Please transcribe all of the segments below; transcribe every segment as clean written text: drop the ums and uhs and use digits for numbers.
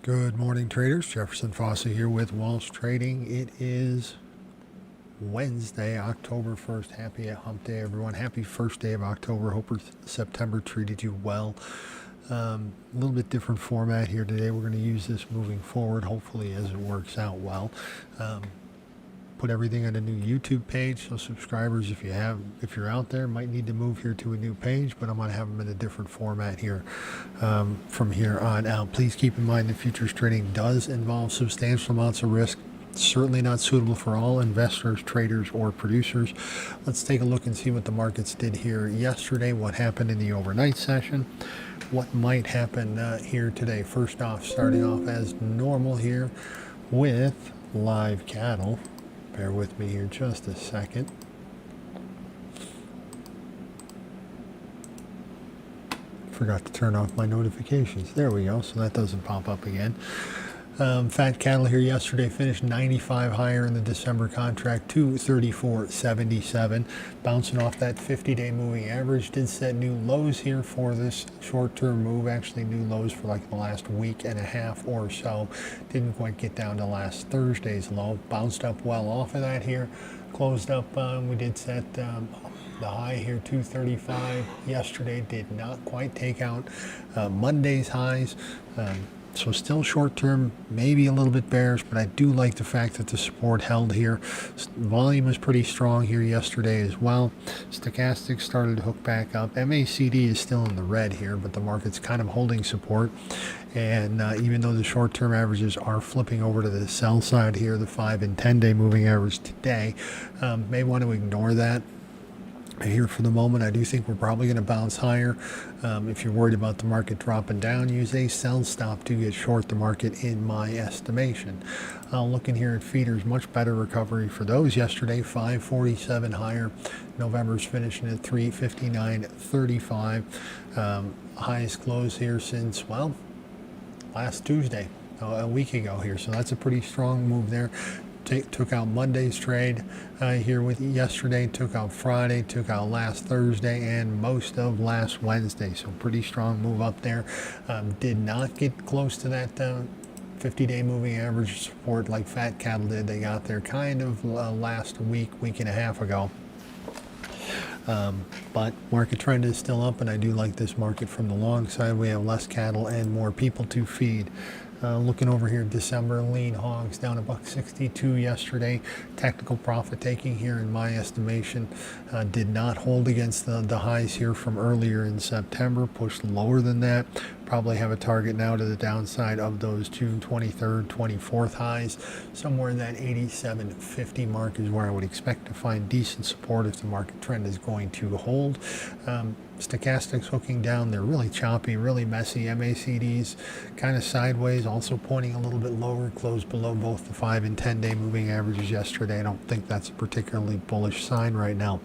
Good morning, traders. Jefferson Fossey here with Walsh Trading. It is Wednesday, October 1st. Happy hump day, everyone. Happy first day of October. Hope September treated you well. A little bit different format here today. We're going to use this moving forward, hopefully, as it works out well. Put everything on a new YouTube page, so subscribers, if you're out there, might need to move here to a new page, but I'm going to have them in a different format here from here on out. Please keep in mind that futures trading does involve substantial amounts of risk. Certainly not suitable for all investors, traders, or producers. Let's take a look and see what the markets did here yesterday, what happened in the overnight session, what might happen here today. First off, starting off as normal here with live cattle. Bear with me here just a second. Forgot to turn off my notifications. There we go, so that doesn't pop up again. Fat cattle here yesterday finished 95 higher in the December contract, 234.77, bouncing off that 50-day moving average. Did set new lows here for this short-term move, actually new lows for like the last week and a half or so. Didn't quite get down to last Thursday's low. Bounced up well off of that here. Closed up, we did set the high here, 235 yesterday. Did not quite take out Monday's highs. So still short term, maybe a little bit bearish, but I do like the fact that the support held here. Volume was pretty strong here yesterday as well. Stochastic started to hook back up. MACD is still in the red here, but the market's kind of holding support. And even though the short term averages are flipping over to the sell side here, the 5 and 10-day moving average today, may want to ignore that here for the moment. I do think we're probably going to bounce higher. If you're worried about the market dropping down, use a sell stop to get short the market in my estimation. Looking here at feeders, much better recovery for those yesterday, 547 higher. November's finishing at 359.35. Highest close here since, well, last Tuesday, a week ago here. So that's a pretty strong move there. Took out Monday's trade here with yesterday, took out Friday, took out last Thursday, and most of last Wednesday. So pretty strong move up there. Did not get close to that 50-day moving average support like fat cattle did. They got there kind of last week and a half ago. But market trend is still up, and I do like this market from the long side. We have less cattle and more people to feed. Looking over here, December lean hogs down $1.62 yesterday. Technical profit taking here, in my estimation, did not hold against the highs here from earlier in September. Pushed lower than that. Probably have a target now to the downside of those June 23rd, 24th highs. Somewhere in that 87.50 mark is where I would expect to find decent support if the market trend is going to hold. Stochastics hooking down. They're really choppy, really messy. MACDs kind of sideways, also pointing a little bit lower, closed below both the 5 and 10-day moving averages yesterday. I don't think that's a particularly bullish sign right now.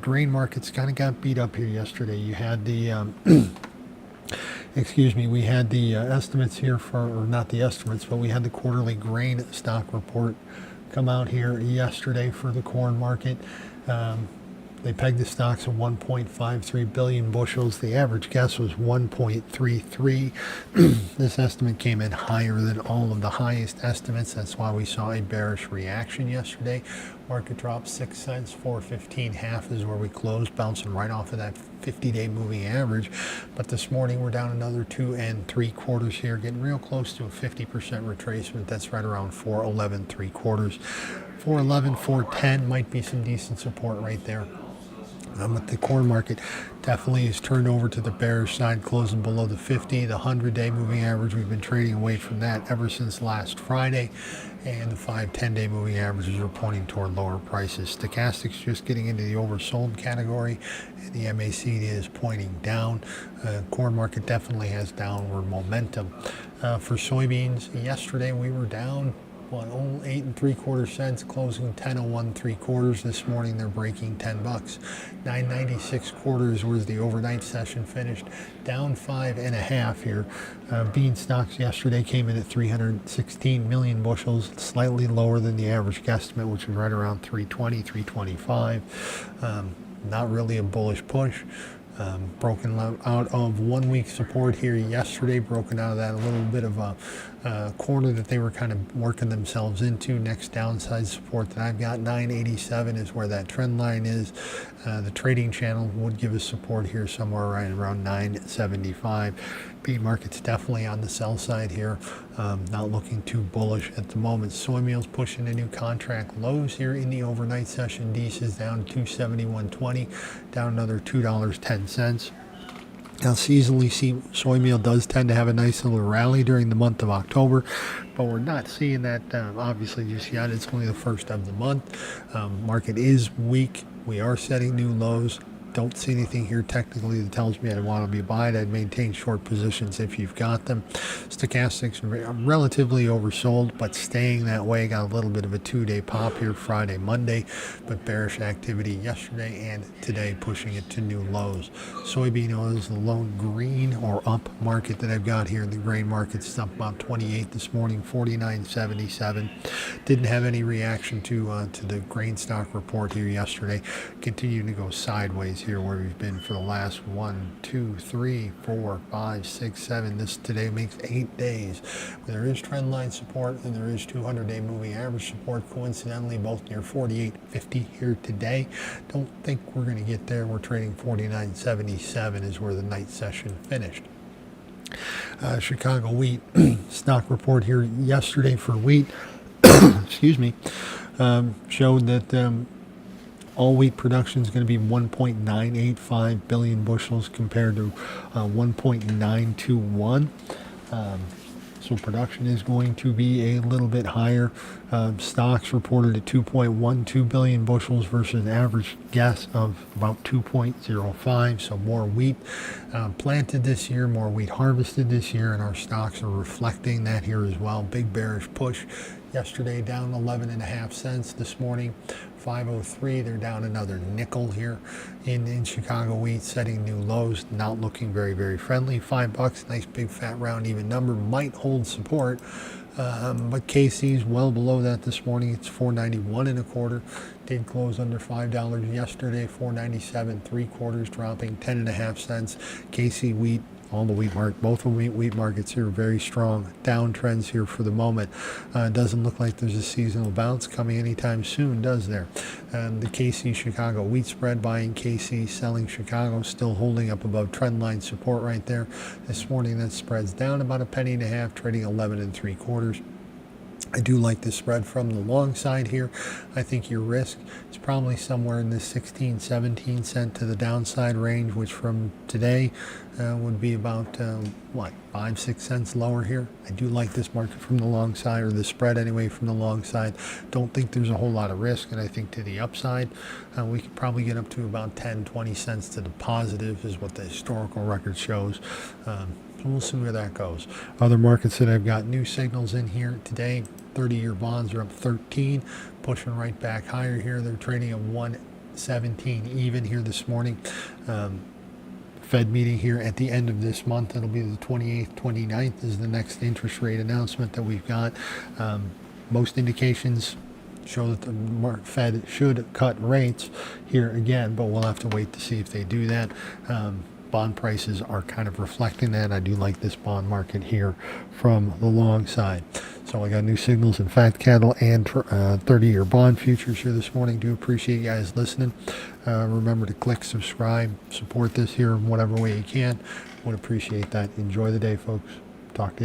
Grain markets kind of got beat up here yesterday. You had the excuse me, we had the estimates here for, or not the estimates, but we had the quarterly grain stock report come out here yesterday for the corn market. They pegged the stocks at 1.53 billion bushels. The average guess was 1.33. This estimate came in higher than all of the highest estimates. That's why we saw a bearish reaction yesterday. Market dropped 6 cents, 415 half is where we closed, bouncing right off of that 50-day moving average. But this morning we're down another 2 3/4 here, getting real close to a 50% retracement. That's right around 411 3/4. 411, 410 might be some decent support right there. But the corn market definitely is turned over to the bearish side, closing below the 50, the 100-day moving average. We've been trading away from that ever since last Friday, and the 5, 10-day moving averages are pointing toward lower prices. Stochastics just getting into the oversold category, and the MACD is pointing down. Corn market definitely has downward momentum. For soybeans, yesterday we were down 8 3/4 cents, closing 10.01 3/4. This morning they're breaking $10. 9.96 was the overnight session finished, down 5.5 here. Bean stocks yesterday came in at 316 million bushels, slightly lower than the average guesstimate, which was right around 320, 325. Not really a bullish push. Broken out of 1 week support here yesterday, broken out of that a little bit of a corner that they were kind of working themselves into. Next downside support that I've got, 987 is where that trend line is. The trading channel would give us support here somewhere right around 975. Bean market's definitely on the sell side here. Not looking too bullish at the moment. Soy meal's pushing a new contract lows here in the overnight session. Dees is down 271.20, down another $2.10. Now, seasonally, soy meal does tend to have a nice little rally during the month of October, but we're not seeing that obviously just yet. It's only the first of the month. Market is weak. We are setting new lows. Don't see anything here technically that tells me I want to be buying. I'd maintain short positions if you've got them. Stochastics relatively oversold, but staying that way. Got a little bit of a 2-day pop here Friday, Monday, but bearish activity yesterday and today pushing it to new lows. Soybean oil is the lone green or up market that I've got here. The grain market's up about 28 this morning, 49.77. Didn't have any reaction to the grain stock report here yesterday. Continuing to go sideways here where we've been for the last 1, 2, 3, 4, 5, 6, 7. This today makes 8 days. There is trend line support and there is 200-day moving average support, coincidentally both near 48.50 here today. Don't think we're going to get there. We're trading 49.77 is where the night session finished. Chicago wheat stock report here yesterday for wheat excuse me, showed that all wheat production is going to be 1.985 billion bushels compared to 1.921. So production is going to be a little bit higher. Stocks reported at 2.12 billion bushels versus an average guess of about 2.05. So more wheat planted this year, more wheat harvested this year, and our stocks are reflecting that here as well. Big bearish push yesterday, down 11.5 cents this morning. 503, they're down another nickel here in Chicago wheat, setting new lows, not looking very, very friendly. $5, nice big fat round even number, might hold support, but KC's well below that this morning. It's 491 and a quarter. Did close under $5 yesterday, 497 3/4, dropping 10.5 cents. KC wheat, all the wheat market, both of the wheat markets here, very strong downtrends here for the moment. Doesn't look like there's a seasonal bounce coming anytime soon, does there? The KC Chicago wheat spread, buying KC, selling Chicago, still holding up above trend line support right there. This morning that spread's down about a penny and a half, trading 11 3/4. I do like the spread from the long side here. I think your risk is probably somewhere in the 16, 17 cent to the downside range, which from today would be about, 5, 6 cents lower here. I do like this market from the long side, or the spread anyway from the long side. Don't think there's a whole lot of risk, and I think to the upside, we could probably get up to about 10, 20 cents to the positive is what the historical record shows. We'll see where that goes. Other markets that I've got new signals in here today. 30-year bonds are up 13, pushing right back higher here. They're trading at 117 even here this morning. Fed meeting here at the end of this month. It'll be the 28th, 29th is the next interest rate announcement that we've got. Most indications show that the Fed should cut rates here again, but we'll have to wait to see if they do that. Bond prices are kind of reflecting that. I do like this bond market here from the long side. So I got new signals in fat cattle and 30-year bond futures here this morning. Do appreciate you guys listening. Remember to click subscribe, support this here in whatever way you can. Would appreciate that. Enjoy the day, folks. Talk to you.